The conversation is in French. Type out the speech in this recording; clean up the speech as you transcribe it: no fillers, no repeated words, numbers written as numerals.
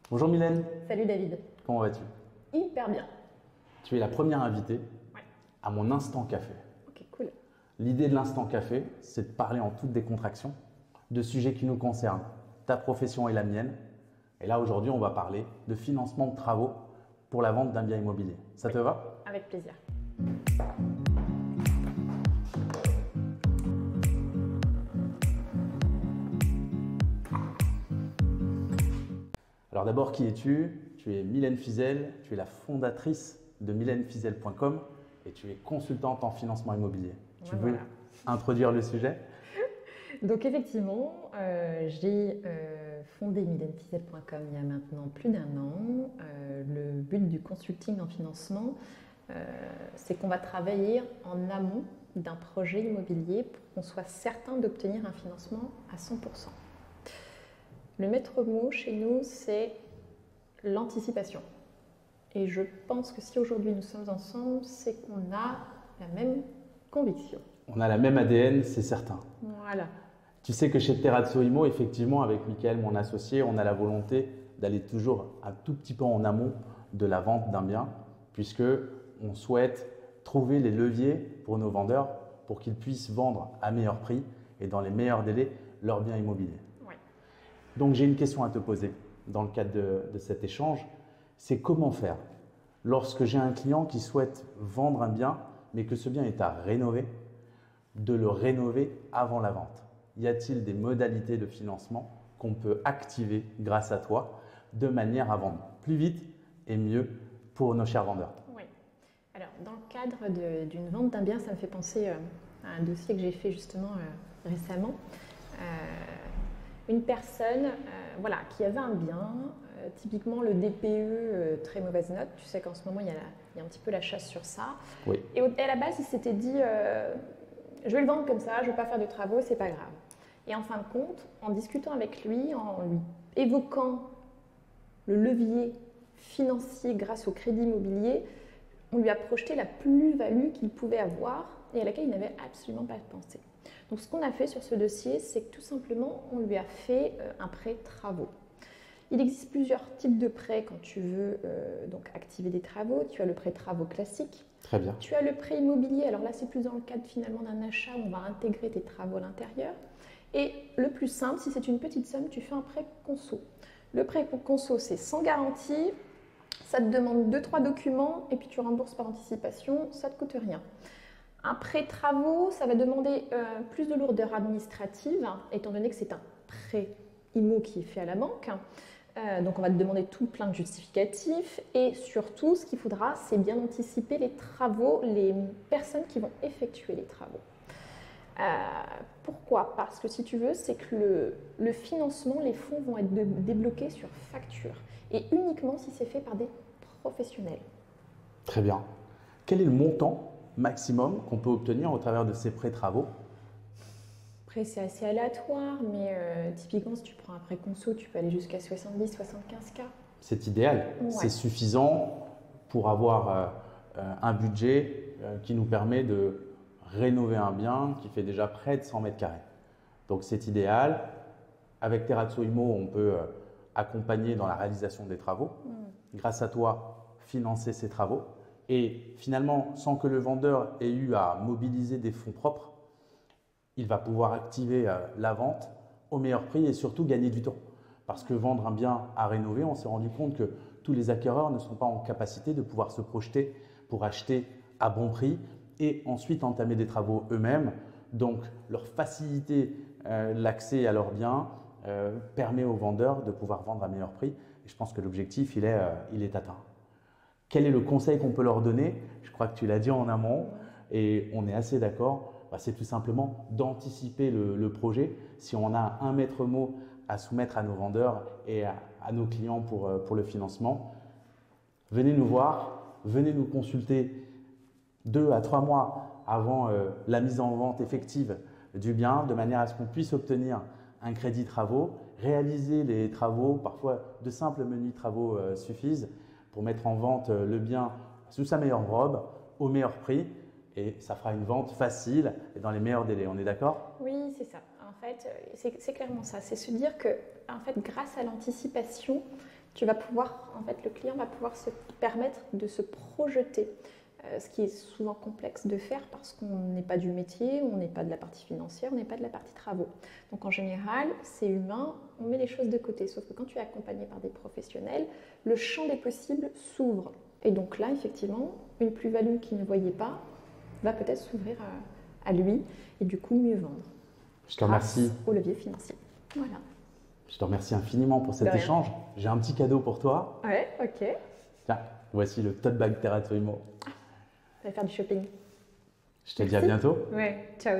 Bonjour Mylène, Salut David. comment vas-tu? Hyper bien. Tu es la première invitée Ouais. à mon instant café. Ok, cool. L'idée de l'instant café, c'est de parler en toute décontraction de sujets qui nous concernent, ta profession et la mienne. Et là aujourd'hui, on va parler de financement de travaux pour la vente d'un bien immobilier. Ça te va? Avec plaisir. Alors d'abord, qui es-tu? Tu es Mylène Fizel, tu es la fondatrice de mylènefizel.com et tu es consultante en financement immobilier. Tu veux Voilà. introduire le sujet? Donc effectivement, j'ai fondé mylènefizel.com il y a maintenant plus d'un an. Le but du consulting en financement, c'est qu'on va travailler en amont d'un projet immobilier pour qu'on soit certain d'obtenir un financement à 100%. Le maître mot chez nous, c'est l'anticipation. Et je pense que si aujourd'hui nous sommes ensemble, c'est qu'on a la même conviction. On a la même ADN, c'est certain. Voilà. Tu sais que chez Terrazzo Imo, effectivement, avec Mickaël, mon associé, on a la volonté d'aller toujours un tout petit peu en amont de la vente d'un bien, puisque on souhaite trouver les leviers pour nos vendeurs pour qu'ils puissent vendre à meilleur prix et dans les meilleurs délais leurs biens immobiliers. Ouais. Donc j'ai une question à te poser dans le cadre de cet échange, c'est comment faire lorsque j'ai un client qui souhaite vendre un bien, mais que ce bien est à rénover, de le rénover avant la vente. Y a-t-il des modalités de financement qu'on peut activer grâce à toi de manière à vendre plus vite et mieux pour nos chers vendeurs? Oui. Alors, dans le cadre d'une vente d'un bien, ça me fait penser à un dossier que j'ai fait justement récemment. Une personne voilà, qui avait un bien, typiquement le DPE, très mauvaise note. Tu sais qu'en ce moment, il y a un petit peu la chasse sur ça. Oui. Et à la base, il s'était dit je vais le vendre comme ça, je ne vais pas faire de travaux, c'est pas grave. Et en fin de compte, en discutant avec lui, en lui évoquant le levier financier grâce au crédit immobilier, on lui a projeté la plus-value qu'il pouvait avoir et à laquelle il n'avait absolument pas pensé. Donc ce qu'on a fait sur ce dossier, c'est que tout simplement, on lui a fait un prêt travaux. Il existe plusieurs types de prêts quand tu veux donc activer des travaux. Tu as le prêt travaux classique. Très bien. Tu as le prêt immobilier. Alors là, c'est plus dans le cadre finalement d'un achat où on va intégrer tes travaux à l'intérieur. Et le plus simple, si c'est une petite somme, tu fais un prêt conso. Le prêt conso, c'est sans garantie. Ça te demande 2-3 documents et puis tu rembourses par anticipation. Ça ne te coûte rien. Un prêt travaux, ça va demander plus de lourdeur administrative, étant donné que c'est un prêt IMO qui est fait à la banque. Donc on va te demander tout plein de justificatifs et surtout ce qu'il faudra, c'est bien anticiper les travaux, les personnes qui vont effectuer les travaux. Pourquoi? Parce que si tu veux, c'est que le financement, les fonds vont être débloqués sur facture et uniquement si c'est fait par des professionnels. Très bien. Quel est le montant maximum qu'on peut obtenir au travers de ces prêts travaux? Après, c'est assez aléatoire, mais typiquement, si tu prends un prêt conso, tu peux aller jusqu'à 70-75K. C'est idéal, Ouais. c'est suffisant pour avoir un budget qui nous permet de rénover un bien qui fait déjà près de 100 mètres carrés. Donc c'est idéal. Avec Terrazzo Imo, on peut accompagner dans la réalisation des travaux. Grâce à toi, financer ces travaux. Et finalement, sans que le vendeur ait eu à mobiliser des fonds propres, il va pouvoir activer la vente au meilleur prix et surtout gagner du temps. Parce que vendre un bien à rénover, on s'est rendu compte que tous les acquéreurs ne sont pas en capacité de pouvoir se projeter pour acheter à bon prix et ensuite entamer des travaux eux-mêmes. Donc, leur faciliter l'accès à leurs biens permet aux vendeurs de pouvoir vendre à meilleur prix. Et je pense que l'objectif, il est atteint. Quel est le conseil qu'on peut leur donner? Je crois que tu l'as dit en amont et on est assez d'accord. C'est tout simplement d'anticiper le projet. Si on a un maître mot à soumettre à nos vendeurs et à nos clients pour le financement, venez nous voir, venez nous consulter 2 à 3 mois avant la mise en vente effective du bien, de manière à ce qu'on puisse obtenir un crédit travaux, réaliser les travaux, parfois de simples menus travaux suffisent pour mettre en vente le bien sous sa meilleure robe, au meilleur prix. Et ça fera une vente facile et dans les meilleurs délais. On est d'accord? Oui, c'est ça. En fait, c'est clairement ça. C'est se dire que, en fait, grâce à l'anticipation, tu vas pouvoir, en fait, le client va pouvoir se permettre de se projeter, ce qui est souvent complexe de faire parce qu'on n'est pas du métier, on n'est pas de la partie financière, on n'est pas de la partie travaux. Donc en général, c'est humain, on met les choses de côté. Sauf que quand tu es accompagné par des professionnels, le champ des possibles s'ouvre. Et donc là, effectivement, une plus-value qu'il ne voyait pas va peut-être s'ouvrir à lui et du coup mieux vendre. Je te remercie. Au levier financier. Voilà. Je te remercie infiniment pour cet échange. J'ai un petit cadeau pour toi. Ouais, ok. Tiens, voici le tote bag Terra Turismo. Je vais faire du shopping. Je te dis à bientôt. Ouais, ciao.